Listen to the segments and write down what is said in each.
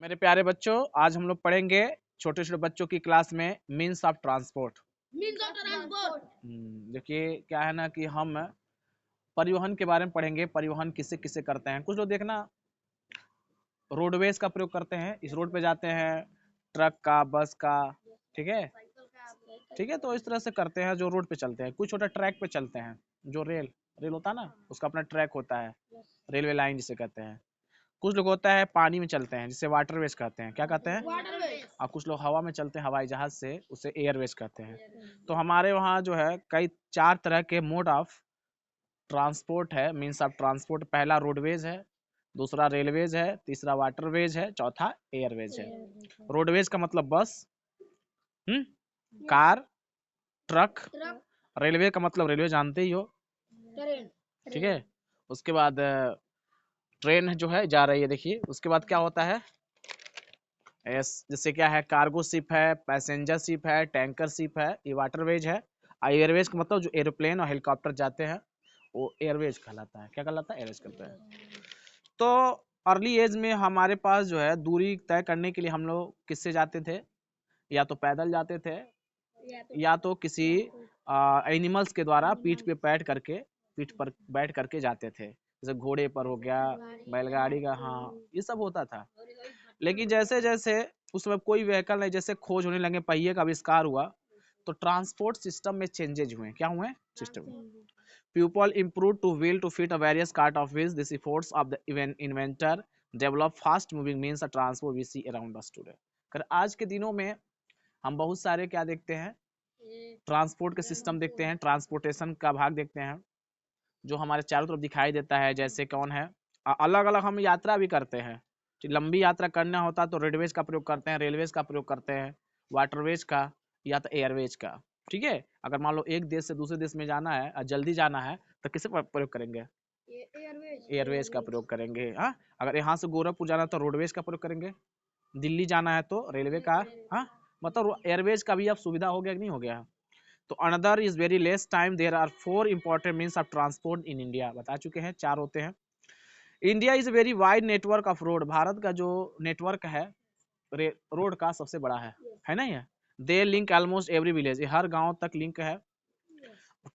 मेरे प्यारे बच्चों, आज हम लोग पढ़ेंगे छोटे छोटे बच्चों की क्लास में मीन्स ऑफ ट्रांसपोर्ट। देखिए क्या है ना कि हम परिवहन के बारे में पढ़ेंगे। परिवहन किससे किससे करते हैं। कुछ लोग देखना रोडवेज का प्रयोग करते हैं, इस रोड पे जाते हैं, ट्रक का, बस का, ठीक है ठीक है। तो इस तरह से करते हैं जो रोड पे चलते हैं। कुछ छोटा ट्रैक पे चलते हैं, जो रेल रेल होता है ना, उसका अपना ट्रैक होता है, रेलवे लाइन जिसे कहते हैं। कुछ लोग होता है पानी में चलते हैं, जिसे वाटरवेज कहते हैं। क्या कहते हैं? और कुछ लोग हवा में चलते हैं हवाई जहाज से, उसे एयरवेज कहते हैं। तो हमारे वहाँ जो है कई 4 तरह के मोड ऑफ ट्रांसपोर्ट है, मीन्स ऑफ ट्रांसपोर्ट। पहला रोडवेज है, दूसरा रेलवेज है, तीसरा वाटरवेज है, चौथा एयरवेज है। रोडवेज का मतलब बस, कार, ट्रक। रेलवे का मतलब रेलवे जानते ही हो, ठीक है। उसके बाद ट्रेन जो है जा रही है, देखिए। उसके बाद क्या होता है, जैसे क्या है, कार्गो शिप है, पैसेंजर शिप है, टैंकर शिप है, ये वाटरवेज है। एयरवेज का मतलब जो एरोप्लेन और हेलीकॉप्टर जाते हैं वो एयरवेज कहलाता है। क्या कहलाता है? एयरवेज कहलाता है। तो अर्ली एज में हमारे पास जो है दूरी तय करने के लिए हम लोग किससे जाते थे? या तो पैदल जाते थे, या तो किसी एनिमल्स के द्वारा पीठ पर बैठ करके जाते थे। जैसे घोड़े पर हो गया, बैलगाड़ी का, हाँ, ये सब होता था। लेकिन जैसे जैसे उसमें कोई व्हीकल नहीं, जैसे खोज होने लगे, पहिए का आविष्कार हुआ, तो ट्रांसपोर्ट सिस्टम में चेंजेज हुए। क्या हुए? System. People improved to wheel to fit a various cart of wheels. These efforts of the inventor develop fast moving means of transport we see around us today. कर आज के दिनों में हम बहुत सारे क्या देखते हैं, ट्रांसपोर्ट के सिस्टम देखते हैं, ट्रांसपोर्टेशन का भाग देखते हैं जो हमारे चारों तरफ दिखाई देता है। जैसे कौन है, अलग अलग हम यात्रा भी करते हैं। लंबी यात्रा करना होता है तो रोडवेज का प्रयोग करते हैं, रेलवेज का प्रयोग करते हैं, वाटरवेज का, या तो एयरवेज का, ठीक है। अगर मान लो एक देश से दूसरे देश में जाना है और जल्दी जाना है तो किसे प्रयोग करेंगे? एयरवेज का प्रयोग करेंगे। हाँ, अगर यहाँ से गोरखपुर जाना है तो रोडवेज का प्रयोग करेंगे। दिल्ली जाना है तो रेलवे का। हाँ, मतलब एयरवेज का भी अब सुविधा हो गया कि नहीं हो गया? तो another is very less time. There are 4 important means of transport in India. बता चुके हैं 4 होते हैं। India is very wide network of road. भारत का जो नेटवर्क है रोड का सबसे बड़ा है ना ये। They link almost every village, हर गांव तक लिंक है।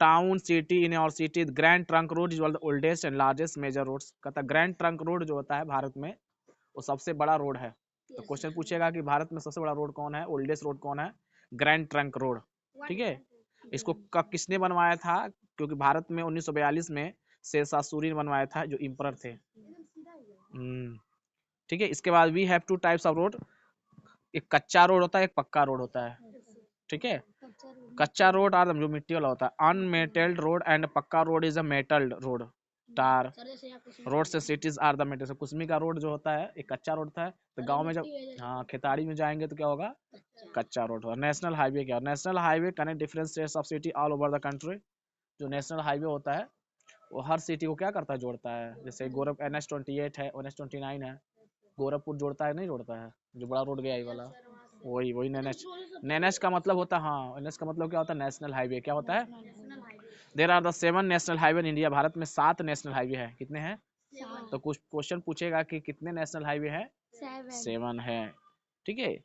Town, city, university. Grand trunk road is one of the oldest and largest major roads. कहता ग्रैंड ट्रंक रोड जो होता है भारत में, वो सबसे बड़ा रोड है। तो क्वेश्चन पूछेगा कि भारत में सबसे बड़ा रोड कौन है, ओल्डेस्ट रोड कौन है? ग्रैंड ट्रंक रोड, ठीक है। इसको किसने बनवाया था? क्योंकि भारत में 1942 में शेरशाह सूरी ने बनवाया था, जो इम्परर थे। ठीक है। इसके बाद we have 2 types of road. एक कच्चा रोड होता है, एक पक्का रोड होता है, ठीक है। कच्चा रोड आर जो मिट्टी वाला होता है, अनमेटल्ड रोड, एंड पक्का road is a metalled road. Tar road से सिटीज आर द मेटल। कुसमी का रोड जो होता है एक कच्चा रोड था। तो गांव में जब, हाँ, खेताड़ी में जाएंगे तो क्या होगा? कच्चा रोड होगा। नेशनल हाईवे क्या? National highway connect different states of city all over the country. जो नेशनल हाईवे होता है वो हर सिटी को क्या करता है? जोड़ता है। जैसे गोरख NH-28 है, NH-29 है, गोरखपुर जोड़ता है, नहीं जोड़ता है? जो बड़ा रोड गया ये वाला, वही वही NH। NH का मतलब होता है, हाँ, NH का मतलब क्या होता है? National highway. क्या होता है? There are the 7 national highway in India. Bharat में 7 नेशनल हाईवे है। कितने हैं? तो कुछ क्वेश्चन पूछेगा कि कितने नेशनल हाईवे है? 7 है, ठीक है।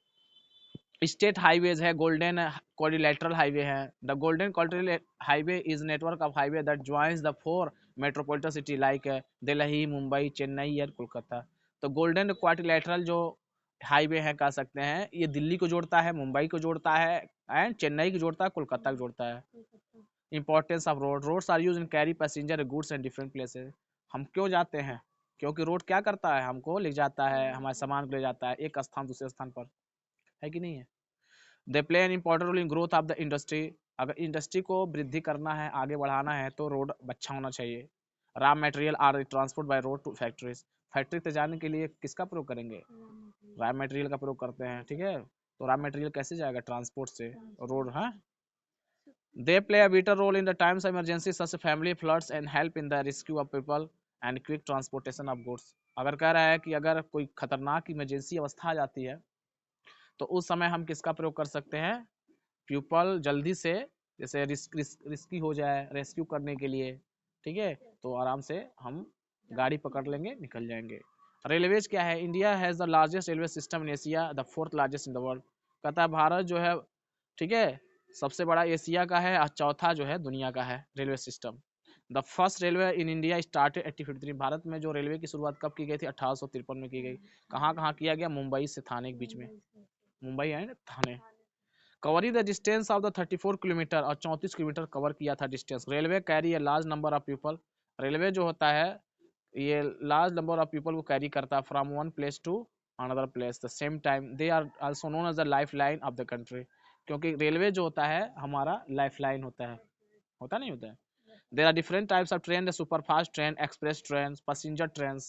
स्टेट हाईवेज है, गोल्डन क्वाड्रिलेटरल हाईवे है। The golden quadrilateral highway is network of highway that joins the 4 metropolitan city like Delhi, Mumbai, Chennai और कोलकाता। तो गोल्डन क्वाड्रिलेटरल जो हाईवे है कह सकते हैं, ये दिल्ली को जोड़ता है, मुंबई को जोड़ता है, एंड चेन्नई को जोड़ता है, कोलकाता को जोड़ता है। Importance of road. Roads are use in carry passenger goods and different places. हम क्यों जाते हैं? क्योंकि रोड क्या करता है? हमको ले जाता है, हमारे सामान को ले जाता है एक स्थान दूसरे स्थान पर, है कि नहीं है? They play an important role in growth of the industry. अगर इंडस्ट्री को वृद्धि करना है, आगे बढ़ाना है, तो रोड अच्छा होना चाहिए। Raw material are transport by road to factories. Factory तक जाने के लिए किसका प्रयोग करेंगे? रॉ मटेरियल का प्रयोग करते हैं, ठीक है। तो रॉ मटेरियल कैसे जाएगा? ट्रांसपोर्ट से। रोड, हाँ। They play a vital role in the times of emergency such as family floods and help in the rescue of people and quick transportation of goods। अगर कह रहा है कि अगर कोई खतरनाक इमरजेंसी अवस्था आ जाती है तो उस समय हम किसका प्रयोग कर सकते हैं? पीपल जल्दी से, जैसे रिस्की हो जाए, रेस्क्यू करने के लिए, ठीक है, तो आराम से हम गाड़ी पकड़ लेंगे, निकल जाएंगे। रेलवेज क्या है, India has the largest railway system in Asia, the fourth largest in the world. कहता है भारत जो है, ठीक है, सबसे बड़ा एशिया का है और चौथा जो है दुनिया का है railway system. The first railway in India started 1853। Bharat में जो रेलवे की शुरुआत कब की गई थी, 1853 में की गई। कहाँ कहाँ किया गया, मुंबई से थाने के बीच में, Mumbai and Thane. Covering the distance of the 34 kilometre, और 34 किलोमीटर कवर किया था distance. Railway carry a large number of people, railway जो होता है ये लार्ज नंबर ऑफ पीपल को कैरी करता है from one place to another place the same time. They are also known as the life line of the country, क्योंकि railway जो होता है हमारा लाइफ लाइन होता नहीं होता है। There are different types of train, super fast train, express train, passenger train,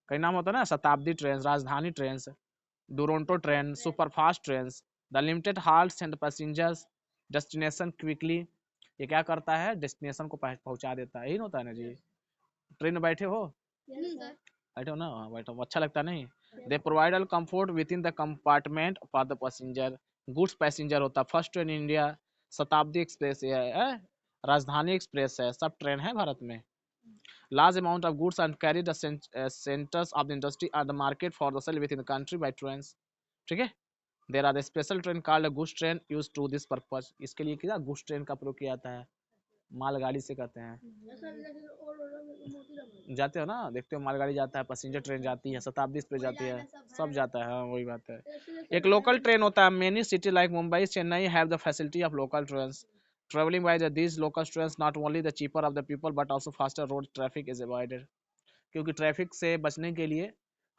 कई नाम होता है ना, Shatabdi train, Rajdhani train, Duronto train, super fast train, the limited halts and passengers destination quickly. ये क्या करता है, डेस्टिनेशन को पहुंचा देता है, यही होता है ना जी। ट्रेन में बैठे हो, बैठे हो ना, हाँ, बैठो, अच्छा लगता नहीं। They provide all comfort with in the compartment for the passenger, goods passenger होता है। फर्स्ट ट्रेन इंडिया शताब्दी एक्सप्रेस है, राजधानी एक्सप्रेस है, सब ट्रेन है भारत में। Large amount of goods are carried the centers of the industry and the market for the sale within the country by trains, ठीक है। There are the special train called a goods train used to this purpose, इसके लिए क्या goods train का प्रयोग किया जाता है, मालगाड़ी से कहते हैं। जाते हो ना, देखते हो मालगाड़ी जाता है, पैसेंजर ट्रेन जाती है, शताब्दी एक्सप्रेस जाती है, सब जाता है, हाँ वही बात है। एक लोकल ट्रेन होता है, many city like Mumbai Chennai have the facility of local trains. Traveling by these local trains not only the cheaper of the people but also faster road traffic is avoided, क्योंकि ट्रैफिक से बचने के लिए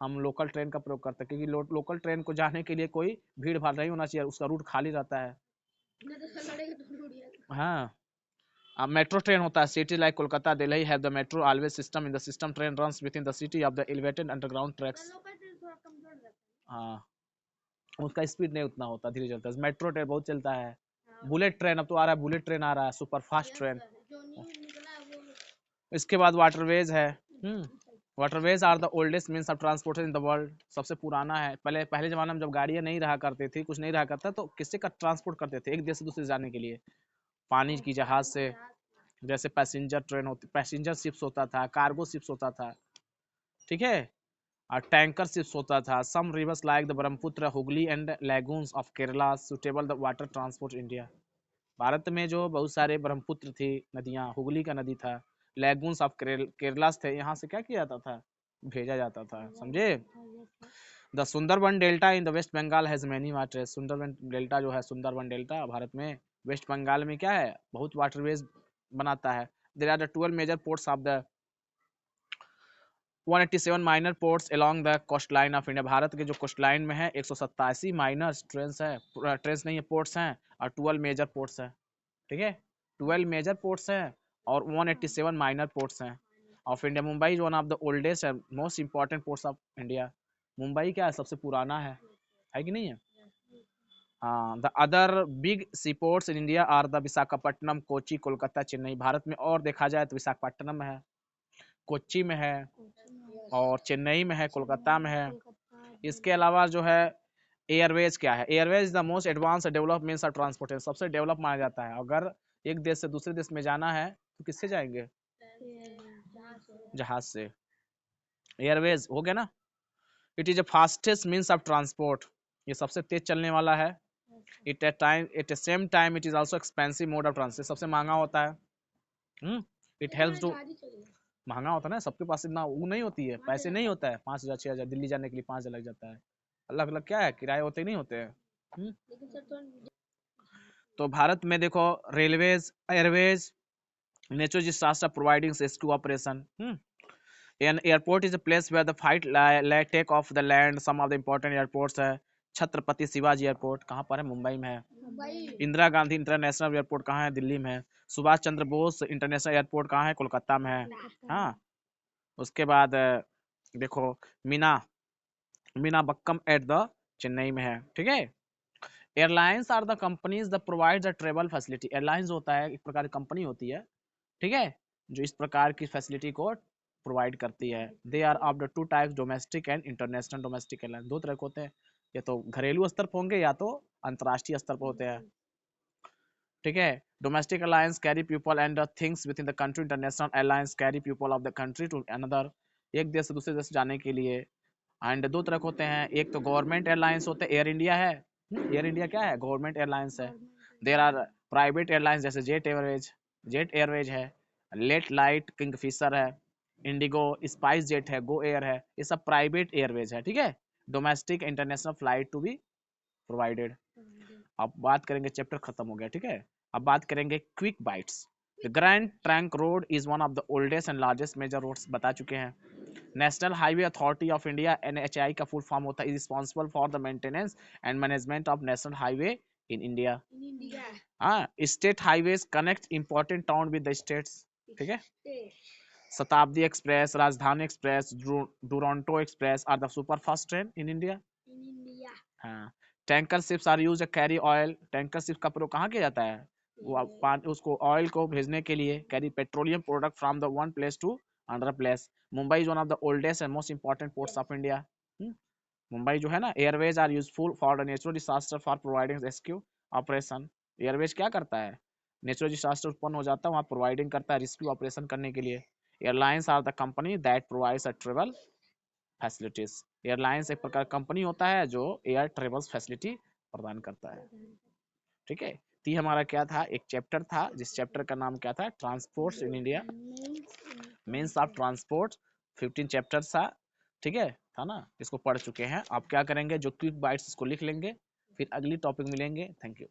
हम local train का प्रयोग करते हैं, क्योंकि लोकल ट्रेन को जाने के लिए कोई भीड़ भाड़ नहीं होना चाहिए, उसका रूट खाली रहता है। हाँ, अब मेट्रो ट्रेन होता है, city like Kolkata Delhi have the metro always system in the system train runs with in the city of the elevated underground tracks. हाँ, उसका स्पीड नहीं उतना होता, धीरे चलता है। मेट्रो ट्रेन बहुत चलता है। बुलेट ट्रेन अब तो आ रहा है, बुलेट ट्रेन आ रहा है, सुपर फास्ट ट्रेन। इसके बाद वाटरवेज है। Waterways are the oldest means of transportation in the world, सबसे पुराना है। पहले जमाने में जब गाड़ियां नहीं रहा करती थी, कुछ नहीं रहा करता, तो किससे का ट्रांसपोर्ट करते थे, एक देश से दूसरे जाने के लिए, पानी की जहाज से। जैसे पैसेंजर ट्रेन होती, पैसेंजर शिप्स होता था, कार्गो शिप्स होता था, ठीक है, और टैंकर शिप्स होता था। Some rivers like the Brahmaputra, Hooghly and lagoons of Kerala suitable the water transport India. Bharat में जो बहुत सारे ब्रह्मपुत्र थी नदियां, हुगली का नदी था, लैगून्स ऑफ केरला थे, यहाँ से क्या किया जाता था, भेजा जाता था, समझे। The Sundarban delta in the West Bengal has many water, Sundarban delta जो है, सुंदरबन डेल्टा भारत में वेस्ट बंगाल में क्या है, बहुत वाटरवेज बनाता है। There are the 12 major ports of the 187 minor ports along the coast line of India. भारत के जो कोस्ट लाइन में है 187 माइनर ट्रेन्स है, ट्रेन्स नहीं है, पोर्ट्स हैं, और 12 मेजर पोर्ट्स है, ठीक है। 12 मेजर पोर्ट्स हैं और 187 माइनर पोर्ट्स हैं ऑफ इंडिया। मुंबई जो वन ऑफ द ओल्डेस्ट है, most important ports of India. Mumbai क्या है, सबसे पुराना है कि नहीं है। हाँ, the other big sea ports in India are the Visakhapatnam, Kochi, Kolkata, Chennai. भारत में और देखा जाए तो विशाखापट्टनम में है, कोच्चि में है, और चेन्नई में है, कोलकाता में है। इसके अलावा जो है एयरवेज क्या है, Airways the most advance develop means of transportation, सबसे डेवलप माना जाता है। अगर एक देश से दूसरे देश में जाना है तो किससे जाएंगे, जहाज से। एयरवेज हो गया ना। It is the fastest means of transport, ये सबसे तेज चलने वाला है। It at same time it is also expensive mode of transport, सबसे महंगा होता है। इट हेल्प्स टू, महंगा होता है ना, सबके पास इतना वो नहीं होती है, पैसे नहीं होता है, 5,000 6,000, दिल्ली जाने के लिए 5,000 लग जाता है, अलग अलग क्या है, किराए होते नहीं होते हैं। तो भारत में देखो railways, Airways, natural disaster providing rescue operation. An airport is a place where the flight take off the land. Some of the important airports है, छत्रपति शिवाजी एयरपोर्ट कहाँ पर है, मुंबई में है। इंदिरा गांधी इंटरनेशनल एयरपोर्ट कहाँ है, दिल्ली में है। सुभाष चंद्र बोस इंटरनेशनल एयरपोर्ट कहाँ है, कोलकाता में है। हाँ, उसके बाद देखो Meenambakkam at the Chennai में है, ठीक है। Airlines are the companies the provide the travel facility, airlines होता है एक प्रकार की कंपनी होती है, ठीक है, जो इस प्रकार की फैसिलिटी को प्रोवाइड करती है। They are of the two types, domestic and international. Domestic airline दो तरह के होते हैं, या तो घरेलू स्तर पर होंगे या तो अंतर्राष्ट्रीय स्तर पर होते हैं, ठीक है। Domestic airlines carry people and things within the country, international airlines carry people of the country to another, एक देश से दूसरे देश जाने के लिए एंड दो तरह के होते हैं, एक तो गवर्नमेंट एयरलाइंस होते हैं, एयर इंडिया है। एयर इंडिया क्या है? गवर्नमेंट एयरलाइंस है। देर आर प्राइवेट एयरलाइंस जैसे जेट एयरवेज है, लेट लाइट किंगफिशर है, इंडिगो, स्पाइस जेट है, गो एयर है, ये सब प्राइवेट एयरवेज है, ठीक है। Domestic international flight to be provided. अब बात करेंगे, चैप्टर खत्म हो गया, ठीक है। अब बात करेंगे quick bites. The grand trunk road is one of the oldest and largest major roads, बता चुके हैं। National highway authority of India NHAI का फुल फॉर्म होता है, is responsible for the maintenance and management of national highway in India. हाँ, state highways connect important town with the states, ठीक है। Shatabdi express, Rajdhani express, Duronto express are the super fast train in India. हाँ, tanker ships are use carry oil, tanker ship का प्रयोग कहाँ किया जाता है? वो उसको ऑयल को भेजने के लिए, carry petroleum product from the one place to another place. Mumbai is one of the oldest and most important ports of India. Mumbai जो है ना, airways are useful for the natural disaster for providing rescue operation. Airways क्या करता है? Natural disaster उत्पन्न हो जाता है, वहाँ प्रोवाइडिंग करता है रेस्क्यू ऑपरेशन करने के लिए। Airlines are the company that provides a travel facilities. Airlines एक प्रकार कंपनी होता है जो एयर ट्रेवल्स फैसिलिटी प्रदान करता है, ठीक है। तो ये हमारा क्या था, एक चैप्टर था, जिस चैप्टर का नाम क्या था? Transports in India, means of transport. 15 chapters था, ठीक है, था ना। इसको पढ़ चुके हैं। आप क्या करेंगे, जो क्विक बाइट्स इसको लिख लेंगे, फिर अगली टॉपिक मिलेंगे। Thank you.